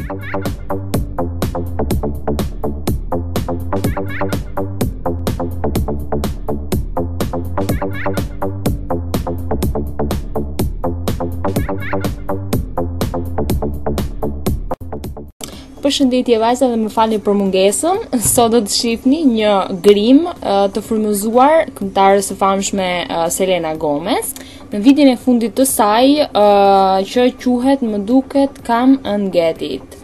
Përshëndetje vajza dhe më falni për mungesën. Sot do të shihni një grim të frymëzuar këngëtares së famshme Selena Gomez. Në videon e fundit të saj që quhet Më duket Come and Get It.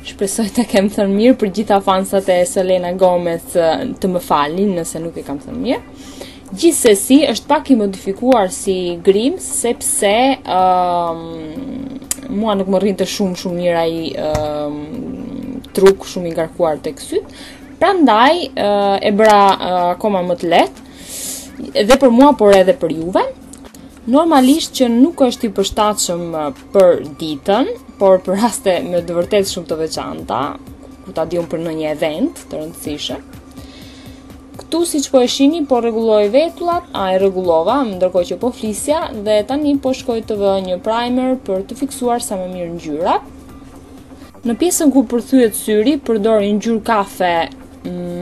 Shpresoj të kem thënë mirë, për gjitha fansat e Selena Gomez të më falin nëse nuk e kam thënë mirë. Gjithsesi, është pak i modifikuar si grim sepse mua nuk më rrinte shumë mirë ai truk shumë i ngarkuar tek syt. Prandaj e bëra akoma më të lehtë edhe për mua por edhe për juve. Normalisht që nuk është i përshtatshëm për ditën, por për raste me të vërtetë shumë të veçanta, ku ta diun për në një event të rëndësishëm. Këtu siç po e shihni po rregulloj vetullat, e rregullova ndërkohë që po flisja dhe tani po shkoj të vë një primer për të fiksuar sa më mirë ngjyrat. Në pjesën ku përthyet syri përdor një ngjyrë kafe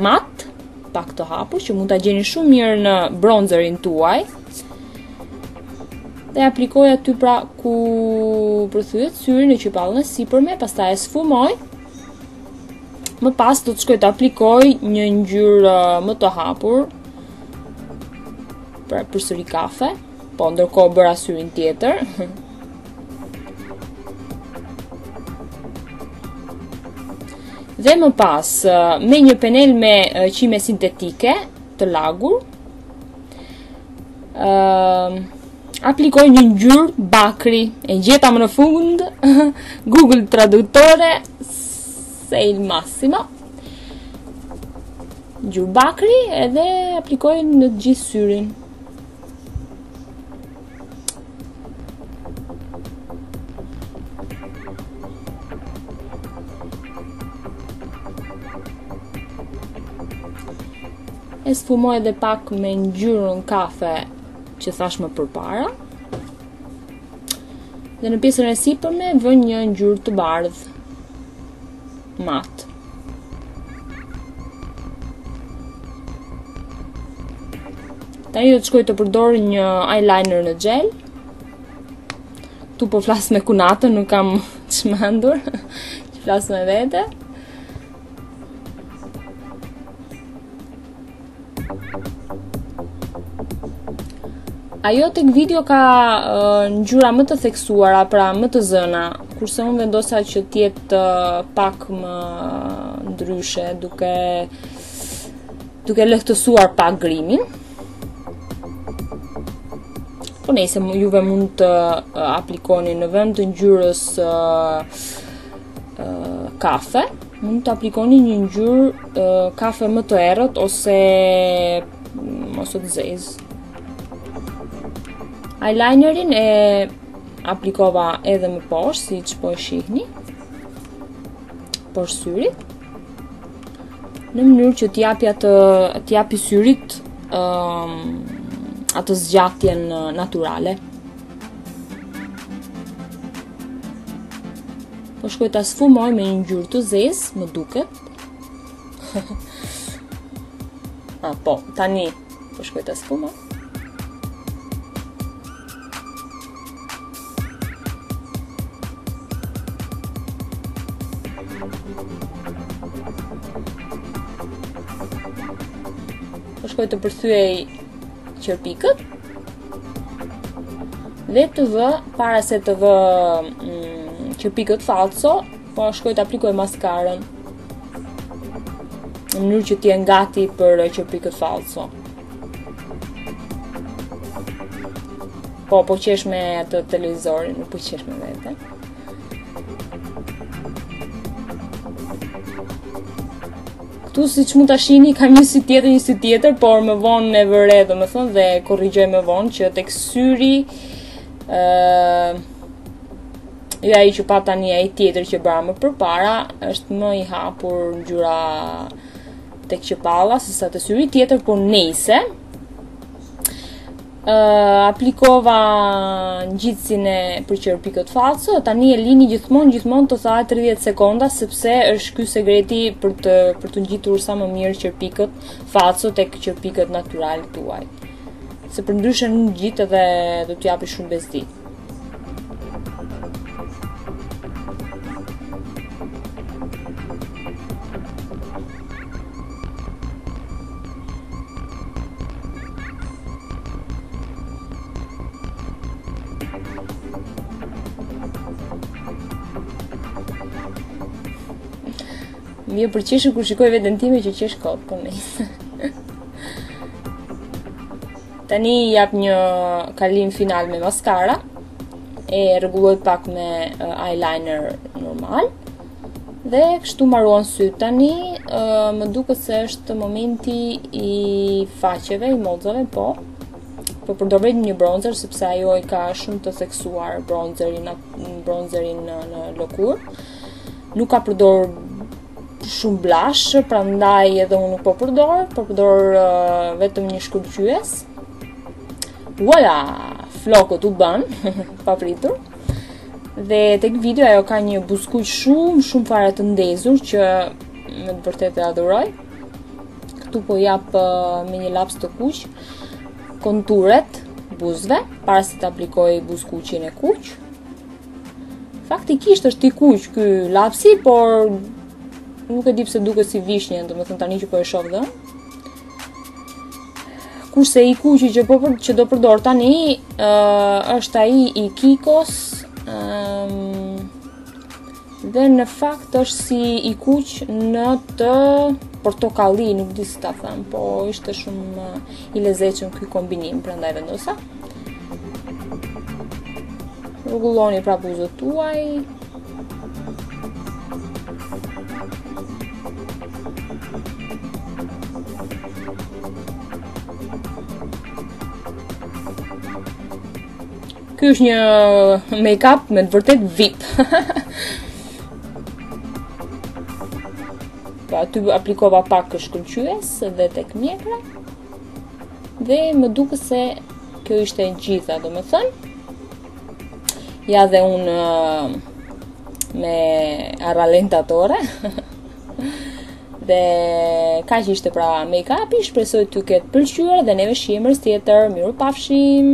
mat, pak të hapur, që mund ta gjeni shumë mirë në bronzerin tuaj. Dhe aplikoj aty pra ku përthyet syri në qypallën e sipërme, pastaj e sfumoj. Më pas do të shkoj të aplikoj një ngjyrë më të hapur, pra përsëri kafe, po ndërkohë bëra syrin tjetër. Dhe më pas, me një penel me qime sintetike të lagur, aplikoj një ngjyrë bakri. E gjeta më në fund, Google Traduttore, se il massimo. Ngjyrë bakri edhe aplikoj në gjithë syrin. E sfumoj edhe pak me ngjyrën kafe që thash më përpara. Dhe në pjesën e sipërme vë një ngjyrë të bardhë mat. Tani do të shkoj të përdor një eyeliner në gel. Tu po flas me kunatën, nuk kam çmendur, që flas me vete. Ajo tek video ka ngjyra më të theksuara, pra më të zëna, kurse unë vendosa që të jetë pak më ndryshe, duke lehtësuar pak grimin. Po nejse, juve mund të aplikoni në vend të ngjyrës kafe, mund të aplikoni një ngjyrë kafe më të errët ose të zezë. Eyelinerin e aplikova edhe më poshtë, si që po e shihni, poshtë syrit, në mënyrë që t'japi syrit atë zgjatjen naturale. Po shkoj ta sfumoj me një ngjyrë të zezë, më duket. Po, tani po shkoj ta sfumoj. Po shkoj të përthyej qërpikët dhe të vë, para se të vë qërpikët falso, po shkoj të aplikoj maskarën në mënyrë që t'jen gati për qërpikët falso. Po qesh me atë televizorin, nuk po qesh me vete. Këtu si që mund të shihni kam një sy tjetër, por më vonë e vëre domethënë dhe korrigjoj më vonë që tek syri jo ai që pa tani, ai tjetër që bëra më përpara është më i hapur ngjyra tek qepalla sesa te syri tjetër, por nejse. aplikova ngjitsin për qerpikët falso. Tani e lini gjithmonë të thahet 30 sekonda, sepse është ky sekreti për të ngjitur sa më mirë qerpikët falso tek qerpikët natyral tuaj. Se përndryshe nuk ngjit edhe do t'japi shumë bezdi. Mi e përqeshë kur shikoj veten time që qesh kot, po nejse. Tani jap një kalim final me maskara, e rregulloj pak me eyeliner normal, dhe kështu mbaruan syt. Tani më duket se është momenti i faqeve, i mollzave, po përdor vetëm një bronzer sepse ajo i ka shumë të theksuar bronzerin në lëkurë. Nuk ka përdor shumë blash, prandaj edhe unë nuk po përdor vetëm një shkëlqyes. Voilà, flokët u bën, papritur. Dhe tek video ajo ka një buzëkuq shumë fare të ndezur që me të vërtetë e adhuroj. Këtu po jap me një laps të kuq konturet buzëve para se të aplikoj buzëkuqin e kuq. Faktikisht është i kuq ky lapsi, por nuk e di pse duket si vishnjë, domethënë tani që po e shoh dhe. Kurse i kuqi që do përdor tani është ai i Kikos, dhe në fakt është si i kuq në të portokalli, nuk di si ta them, po ishte shumë i lezetshëm ky kombinim, prandaj vendosa. Rregulloni pra buzët tuaj. Ky është një make-up me të vërtet VIP. Pa, aty aplikova pak shkëlqyes dhe tek mjekra. Dhe më duket se kjo ishte e gjitha, domethënë. Ja dhe unë me rallentatore. Dhe kaq ishte pra make-upi, shpresoj t'ju ketë pëlqyer dhe neve shihemi tjetër. Mirupafshim.